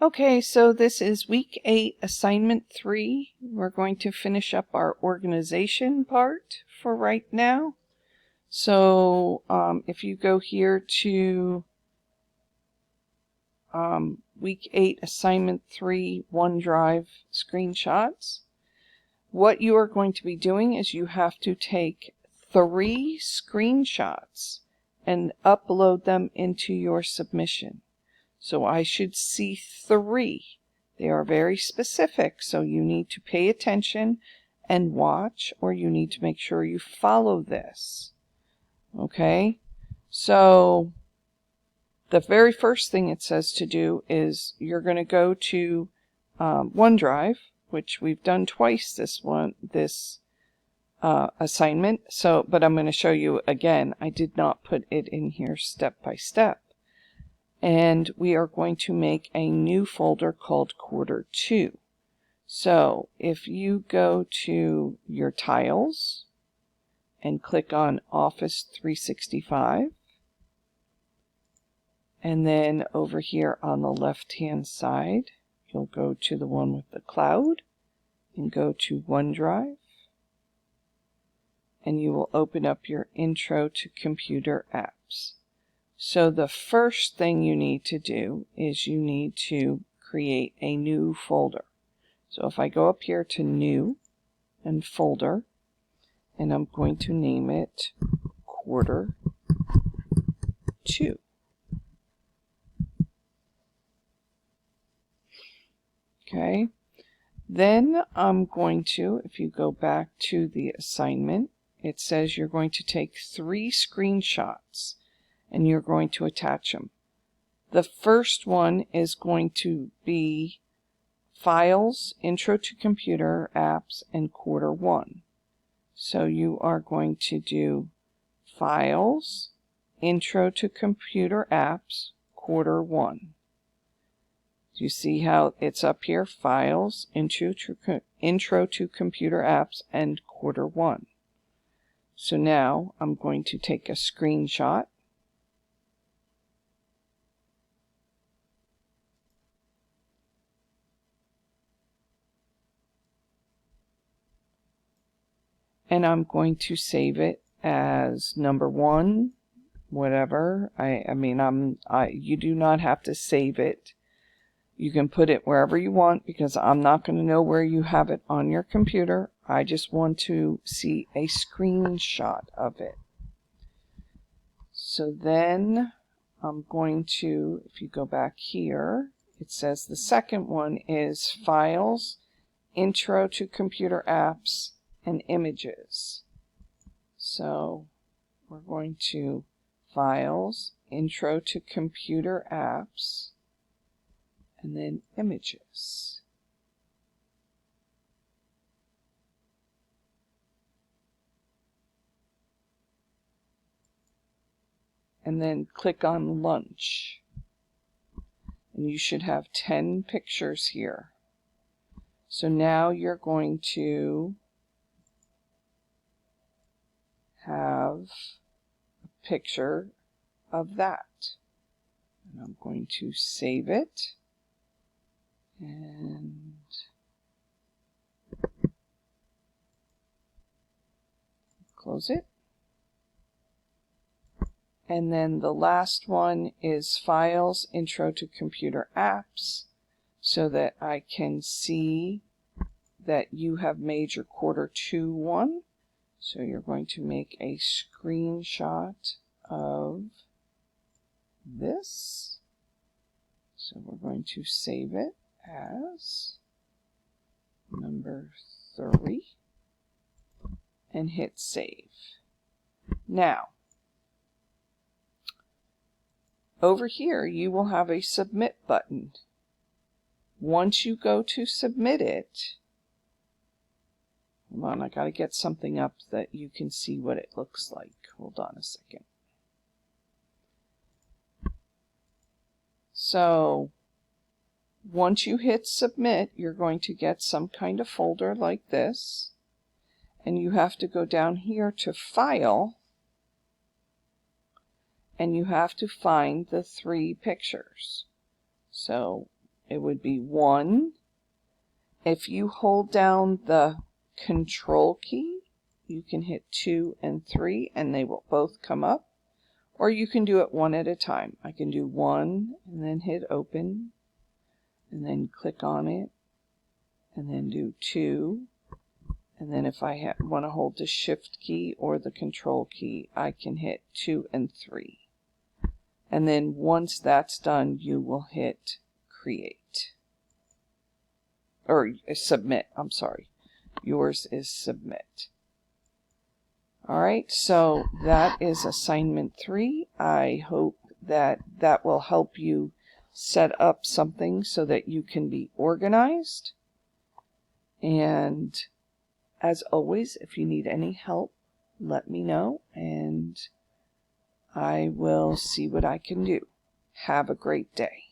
Okay, so this is week 8, assignment 3. We're going to finish up our organization part for right now. So if you go here to week 8, assignment 3, OneDrive screenshots, what you are going to be doing is you have to take 3 screenshots and upload them into your submission. So I should see 3. They are very specific, so you need to pay attention and watch, or you need to make sure you follow this. Okay? So the very first thing it says to do is you're going to go to OneDrive, which we've done twice this assignment. So, but I'm going to show you again. I did not put it in here step by step. And we are going to make a new folder called Quarter 2. So if you go to your tiles and click on Office 365, and then over here on the left-hand side, you'll go to the one with the cloud and go to OneDrive, and you will open up your Intro to Computer Apps. So the first thing you need to do is you need to create a new folder. So if I go up here to New and Folder, and I'm going to name it Quarter 2. Okay, then I'm going to, if you go back to the assignment, it says you're going to take 3 screenshots and you're going to attach them. The first one is going to be Files, Intro to Computer Apps, and Quarter 1. So you are going to do Files, Intro to Computer Apps, Quarter 1. Do you see how it's up here? Files, Intro to Computer Apps, and Quarter 1. So now I'm going to take a screenshot. And I'm going to save it as number 1, whatever. You do not have to save it. You can put it wherever you want because I'm not going to know where you have it on your computer. I just want to see a screenshot of it. So then I'm going to, if you go back here, it says the second one is Files, Intro to Computer Apps, and Images. So we're going to Files, Intro to Computer Apps, and then Images. And then click on Lunch. And you should have 10 pictures here. So now you're going to have a picture of that. And I'm going to save it. And close it. And then the last one is Files, Intro to Computer Apps, so that I can see that you have made your Quarter 2 one. So you're going to make a screenshot of this. So we're going to save it as number 3 and hit save. Now, over here you will have a submit button. Once you go to submit it, hold on, I got to get something up that you can see what it looks like. Hold on a second. So once you hit submit, you're going to get some kind of folder like this, and you have to go down here to File, and you have to find the 3 pictures. So it would be 1. If you hold down the Control key, you can hit 2 and 3 and they will both come up. Or you can do it one at a time. I can do 1 and then hit open and then click on it and then do 2. And then if I want to hold the Shift key or the Control key, I can hit 2 and 3. And then once that's done, you will hit Create. Or Submit, I'm sorry. Yours is Submit. Alright, so that is assignment 3. I hope that that will help you set up something so that you can be organized. And as always, if you need any help, let me know and I will see what I can do. Have a great day.